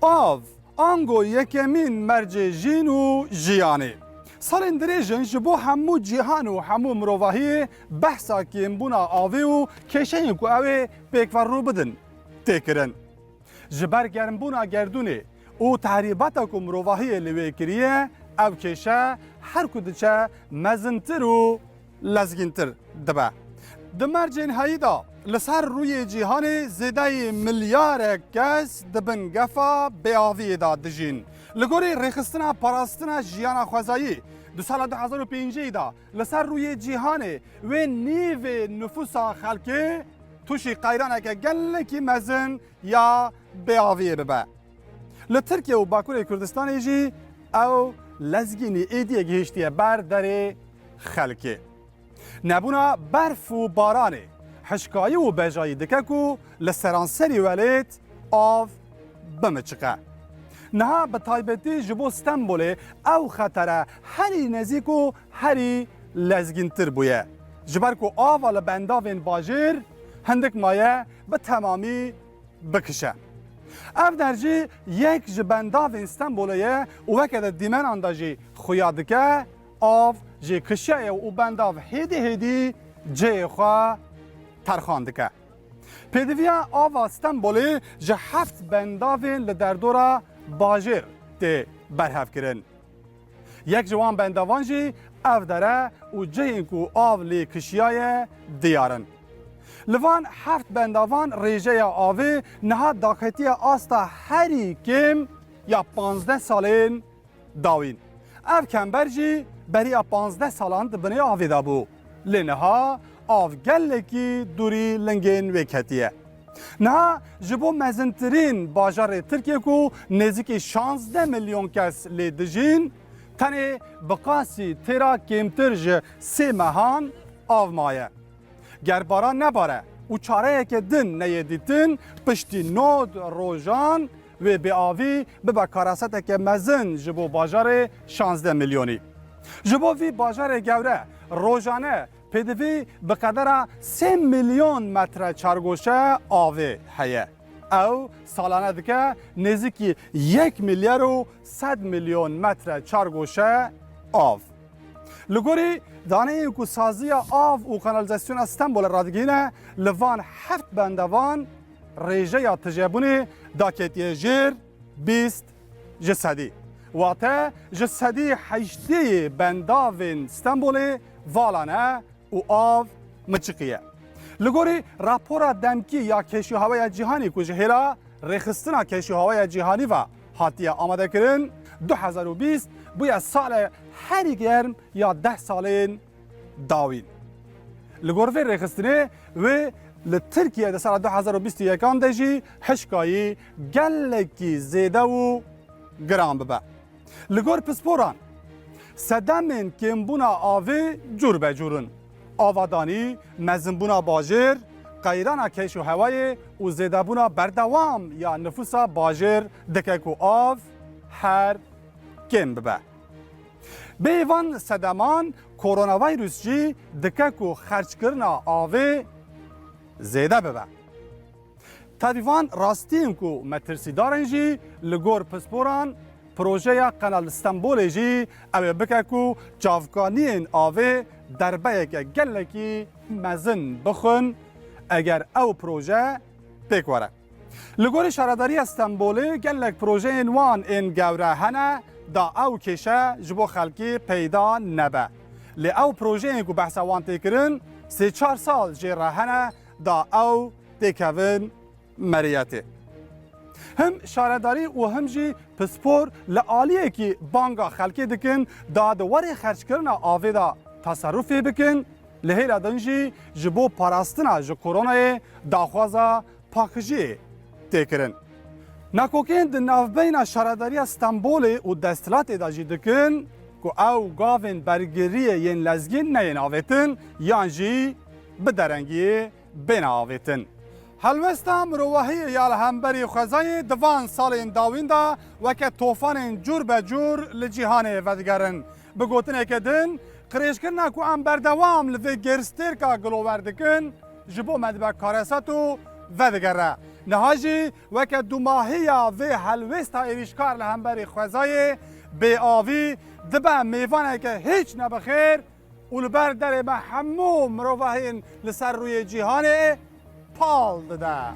Av ango yekemîn mercê jîn û jiyanê. Salên dirêjin ji bo hemû cîhan û hemû mirovahiyê behsa kêmbûna avê û kêşeyên ku ew ê pêkverrû bidin tê kirin. Ji ber germbûna gerdûnê û tehrîbata ku mirovahiyê li wê kiriye, ev kêşe her ku diçe mezintir û lezgîntir dibe. Di mercên heyî da li ser rûyê cîhanê zêdeyê milyarek kes dibin gefa bêaviyê da dijîn. Li gorî rêxistina parastina jiyana xwezayî di sala 2005 da li ser rûyê cîhanê wê nîvê nüfusa xelkê tuşî qeyraneke gelekî mezin ya bêaviyê bibe. Li Tirkiye û Bakurê Kurdistanê jî ew lezgînî êdiye gihîştiye ber derê xelkê. Nebûna berf û baranê hişkayî û bejayî dike ku li seranserî welêt av bimiçiqe. Niha bi taybetî ji bo Stenbolê ew xetere herî nezîk û herî lezgîntir bûye. Ji ber ku ava li bendavên bajêr hindik maye bi temamî bikişe. Ev derjî yek ji bendavên Stenbolê ye û weke de dîmenan da jî xuya dike, av jê kişiyê û bendav hêdî hêdî cihê xwe terxan dike. Pêdiviya ava Stenbolê ji heft bendavên li derdora bajêr tê berhevkirin. Yek ji wan bendavan jî ev dere û cihên ku av lê kişiyaye diyarin. Li van heft bendavan rêjeya avê niha daxetiya asta herî kêm ya 15 salên dawîn. Ev kember jî beriya 15 salan di binê avê da bû. Lê niha av gelekî dûrî lingên wê ketiye. Niha ji bo mezintirîn bajarê Tirkiye ku nêzîkî 16 milyon kes lê dijîn, tenê bi qasî têra kêmtir ji 3 mehan av maye. Gerbaran nebare û çareyeke din neyê dîtin piştî nod rojan wê bêavî bibe karaseteke mezin ji bo bajarê 16 milyonî. Ji bo vî bajarê gewre rojane pêdivî bi qedera 3 milyon metre çargoşe avê heye. Ew salane dike nêzîkî 1 milyar û 100 milyon metre çargoşe av. Li gorî daneyên ku saziya av û kanalizasyona Stenbolê radigîne li van heft bendevan rêjeya tijebûnê daketiye jêr 20 ji sedî. Wate ji sedî heştê bendavên Stenbolê valane û av miçiqiye. Li gorî rapora demkî ya keşîhawaya cîhanî ku ji hêla rêxistina keşîhawaya cîhanî ve hatiye amadekirin 2020 bûye salê herî germ ya 10 salên dawîn. Li gor vê rêxistinê wê li Tirkiye di sala 2021 de jî hişkayî gelekî zêde û giran bibe. Li gor pisporan sedemên kêmbûna avê cûr becûrin. Avadanî, mezinbûna bajêr, qeyrana keş û hewayê û zêdebûna berdewam ya nüfusa bajêr dike ku av her kêm bibe. Bêvan sedeman koronavirüs jî dike ku xerçkirina avê zêde bibe. Tevîvan rastiyên ku metirsîdarên jî li gor pisporan projeya Kanal Stenbolê jî ew ê bike ku çavkaniyên avê derbeyeke gelekî mezin bixwin eger ew proje pêk were. Li gorî şaredariya Stenbolê gelek projeyên wan ên gewre hene da ew kêşe ji bo xelkê peyda nebe. Lê ew projeyên ku behsa wan tê kirin 3-4 sal jê re hene da ew têkevin meriyetê. Him şaredarî û him jî pispor li aliyekî banga xelkê dikin da di werê xerçkirina avê da tasarrufê bikin, li hêla din jî ji bo parastina ji koronayê daxwaza pakijiyê tê kirin. Nakokên di navbeyna şaredariya Stenbolê û desthilatê da jî dikin ku ew gavên bergiriyê yên lezgîn neyên avêtin yan jî bi derengiyê bên avêtin. Helwesta mirovahiyê ya li hemberî xwezayê di van salên dawîn da weke tofanên cûr be cûr li cîhanê vedigerin. Bi gotineke din, qirêjkirina ku em berdewam li vê gerstêrka gilover dikin ji bo medbe kareset û vedigere. نهاجی وک دوماهیا و هلوستا ایریشکار لهمبری خوزای به آوی دبا میوانه که هیچ نبخیر ولبر در ما همو مروفهین لسر روی جهان پال داده